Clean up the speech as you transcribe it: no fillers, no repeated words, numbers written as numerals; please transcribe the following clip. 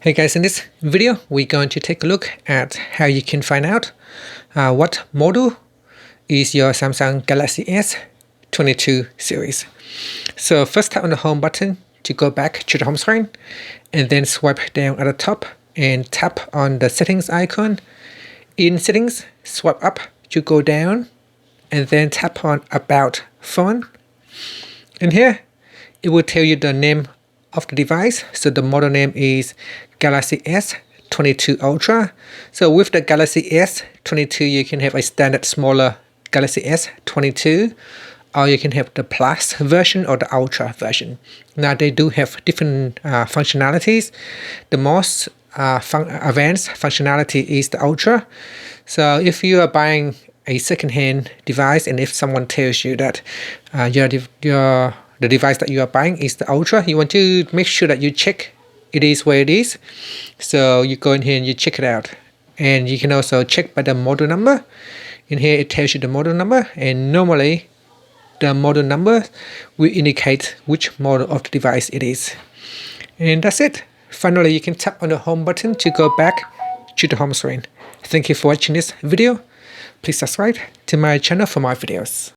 Hey guys, in this video we're going to take a look at how you can find out what model is your Samsung Galaxy S22 series. So first tap on the home button to go back to the home screen, and then swipe down at the top and tap on the settings icon. In settings, swipe up to go down and then tap on about phone. And here it will tell you the name of the device. So the model name is Galaxy S22 Ultra. So with the Galaxy S22, you can have a standard smaller Galaxy S22, or you can have the Plus version or the Ultra version. Now they do have different functionalities. The most advanced functionality is the Ultra. So if you are buying a second-hand device, and if someone tells you that the device that you are buying is the Ultra, you want to make sure that you check it is where it is. So you go in here and you check it out, and you can also check by the model number. In here it tells you the model number, and normally the model number will indicate which model of the device it is. And that's it. Finally, you can tap on the home button to go back to the home screen. Thank you for watching this video. Please subscribe to my channel for more videos.